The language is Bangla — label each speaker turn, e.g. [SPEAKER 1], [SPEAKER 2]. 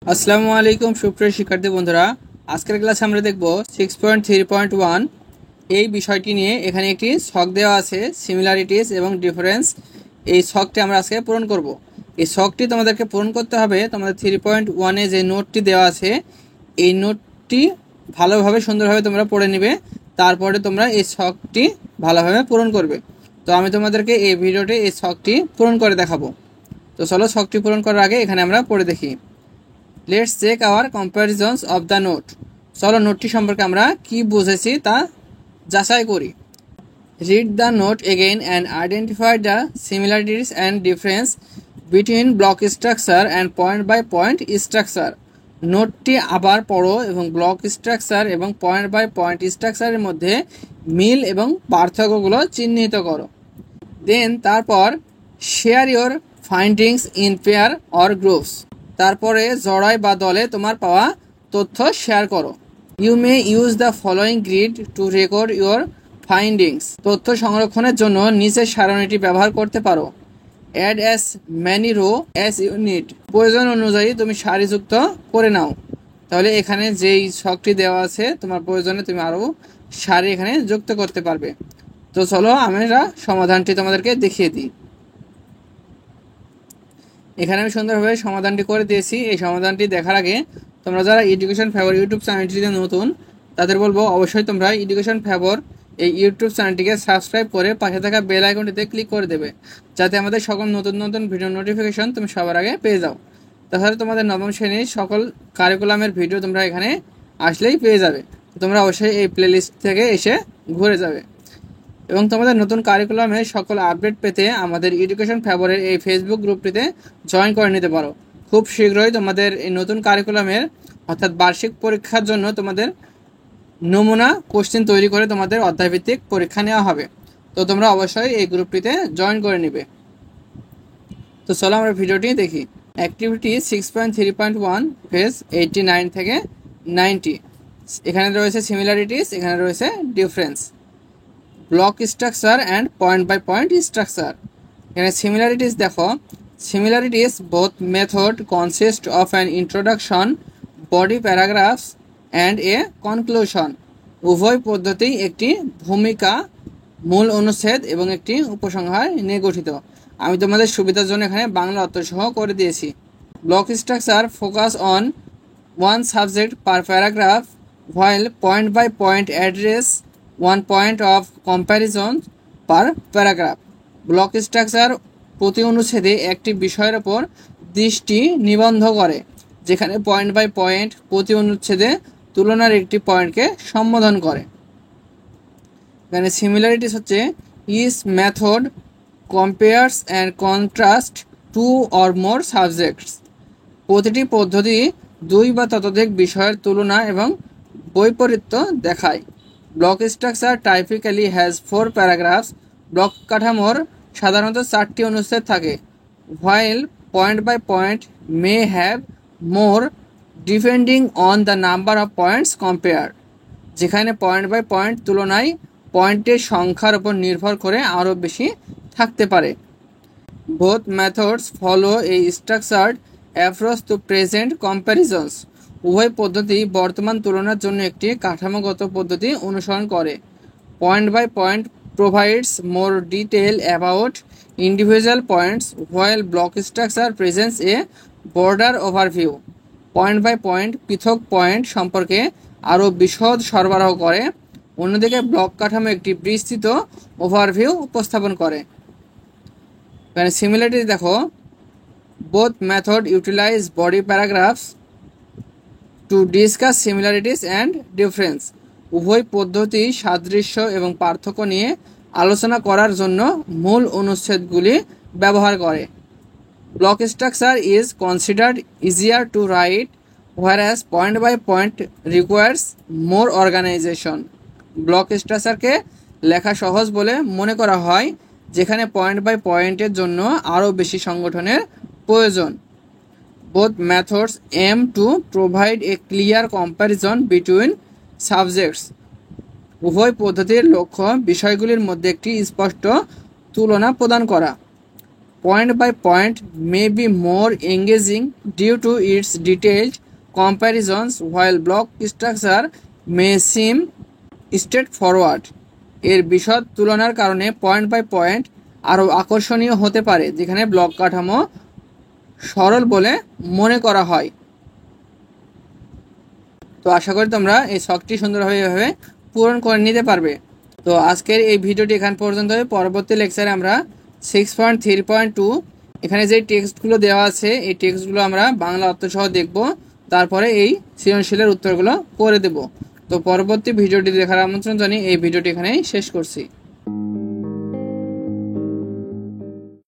[SPEAKER 1] আসসালামু আলাইকুম সুপ্রিয় শিক্ষার্থী বন্ধুরা, আজকের ক্লাসে আমরা দেখব 6.3.1 এই বিষয়টি নিয়ে। এখানে একটি ছক দেওয়া আছে সিমিলারিটিস এবং ডিফারেন্স। এই ছকটি আমরা আজকে পূরণ করব। এই ছকটি তোমাদেরকে পূরণ করতে হবে। তোমাদের 3.1-এ যে নোটটি দেওয়া আছে এই নোটটি ভালোভাবে সুন্দরভাবে তোমরা পড়ে নেবে, তারপরে তোমরা এই ছকটি ভালোভাবে পূরণ করবে। তো আমি তোমাদেরকে এই ভিডিওতে এই ছকটি পূরণ করে দেখাবো। তো চলো ছকটি পূরণ করার আগে এখানে আমরা পড়ে দেখি। Let's check our comparisons of the note. চলো নোটটি সম্পর্কে আমরা কি বুঝেছি তা যাচাই করি। Read the note again and identify the similarities and difference between block structure and point by point structure. নোটটি আবার পড়ো এবং ব্লক স্ট্রাকচার এবং পয়েন্ট বাই পয়েন্ট স্ট্রাকচারের মধ্যে মিল এবং পার্থক্যগুলো চিহ্নিত করো। দেন তারপর share your findings in pair or groups. তারপরে জড়াই বা দলে তোমার পাওয়া তথ্য শেয়ার করো। You may use the following grid to record your findings. তথ্য সংরক্ষণের জন্য নিচের সারণীটি ব্যবহার করতে পারো। Add as many row as you need. প্রয়োজন অনুযায়ী তুমি সারিযুক্ত করে নাও। তাহলে এখানে যেই ছকটি দেওয়া আছে তোমার প্রয়োজনে তুমি আরও সারি এখানে যুক্ত করতে পারবে। তো চলো আমরা সমাধানটি তোমাদেরকে দেখিয়ে দিই। এখানে আমি সুন্দরভাবে সমাধানটি করে দিয়েছি। এই সমাধানটি দেখার আগে তোমরা যারা এডুকেশন ফেভার ইউটিউব চ্যানেলটিতে নতুন তাদের বলবো অবশ্যই তোমরা এডুকেশন ফেভার এই ইউটিউব চ্যানেলটিকে সাবস্ক্রাইব করে পাশে থাকা বেল আইকনটিতে ক্লিক করে দেবে, যাতে আমাদের সকল নতুন নতুন ভিডিও নোটিফিকেশন তুমি সবার আগে পেয়ে যাও। তাছাড়া তোমাদের নবম শ্রেণীর সকল কারিকুলামের ভিডিও তোমরা এখানে আসলেই পেয়ে যাবে। তোমরা অবশ্যই এই প্লেলিস্ট থেকে এসে ঘুরে যাবে এবং তোমাদের নতুন কারিকুলামের সকল আপডেট পেতে আমাদের এডুকেশন ফেভারের এই ফেসবুক গ্রুপটিতে জয়েন করে নিতে পারো। খুব শীঘ্রই তোমাদের এই নতুন কারিকুলামের অর্থাৎ বার্ষিক পরীক্ষার জন্য তোমাদের নমুনা কোশ্চেন তৈরি করে তোমাদের অধ্যায়ভিত্তিক পরীক্ষা নেওয়া হবে। তো তোমরা অবশ্যই এই গ্রুপটিতে জয়েন করে নেবে। তো চলো আমরা ভিডিওটি দেখি। অ্যাক্টিভিটি 6.3.1 পেজ 89 থেকে 90। এখানে রয়েছে সিমিলারিটিস, এখানে রয়েছে difference. Block structure and point by point structure. এখানে সিমিলারিটিস দেখো। Similarities both method consist of an introduction, body paragraphs and a conclusion. উভয় পদ্ধতি একটি ভূমিকা, মূল অনুচ্ছেদ এবং একটি উপসংহার নিয়ে গঠিত। আমি তোমাদের সুবিধার জন্য এখানে বাংলা অর্থ সহ করে দিয়েছি। Block structure focus on one subject per paragraph, while point by point address one point of comparison per paragraph. Block structure প্রতি অনুচ্ছেদে একটি বিষয়ের উপর দৃষ্টি নিবদ্ধ করে, যেখানে পয়েন্ট বাই পয়েন্ট প্রতি অনুচ্ছেদে তুলনার একটি পয়েন্টকে সম্বোধন করে। এখানে সিমিলারিটিস হচ্ছে is method compares and contrast two or more subjects. প্রতিটি পদ্ধতি দুই বা ততোধিক বিষয়ের তুলনা এবং বৈপরীত্য দেখায়। Block structure typically has 4 paragraphs. Block কাঠামোর সাধারণত 4টি অনুচ্ছেদ থাকে। While point by point may have more depending on the number of points compare. যেখানে পয়েন্ট বাই পয়েন্ট তুলনায় পয়েন্টের সংখ্যার উপর নির্ভর করে আরও বেশি থাকতে পারে। Both methods follow A structured approach to present কম্প্যারিজনস। উভয় পদ্ধতি বর্তমান তুলনার জন্য একটি কাঠামোগত পদ্ধতি অনুসরণ করে। Point by point provides more detail about individual points, while block structure presents a border overview. Point by point পৃথক পয়েন্ট সম্পর্কে আরও বিশদ সরবরাহ করে, অন্যদিকে ব্লক কাঠামো একটি বিস্তৃত ওভারভিউ উপস্থাপন করে। এখানে সিমিলারিটি দেখো। Both method utilize body paragraphs to discuss similarities and difference. উভয় পদ্ধতি সাদৃশ্য এবং পার্থক্য নিয়ে আলোচনা করার জন্য মূল অনুচ্ছেদগুলি ব্যবহার করে। Block structure is considered easier to write, whereas point by point requires more organization. Block স্ট্রাকচারকে লেখা সহজ বলে মনে করা হয়, যেখানে পয়েন্ট বাই পয়েন্টের জন্য আরও বেশি সংগঠনের প্রয়োজন। Both methods aim to provide a clear comparison between subjects. উভয় পদ্ধতির লক্ষ্য বিষয়গুলির মধ্যে একটি স্পষ্ট তুলনা প্রদান করা। Point by point may be more engaging due to its detailed comparisons, while block structure may seem straightforward. এর বিশদ তুলনার কারণে পয়েন্ট বাই পয়েন্ট আরও আকর্ষণীয় হতে পারে, যেখানে ব্লক কাঠামো সরল বলে মনে করা হয়। তো আশা করি তোমরা এই ছকটি সুন্দরভাবে এভাবে পূরণ করে নিতে পারবে। তো আজকের এই ভিডিওটি এখান পর্যন্ত। পরবর্তী লেকচারে আমরা 6.3.2 এখানে যে টেক্সটগুলো দেওয়া আছে এই টেক্সটগুলো আমরা বাংলা অর্থসহ দেখব, তারপরে এই সৃজনশীলের উত্তরগুলো করে দেব। তো পরবর্তী ভিডিওটি দেখার আমন্ত্রণ জানিয়ে এই ভিডিওটি এখানেই শেষ করছি।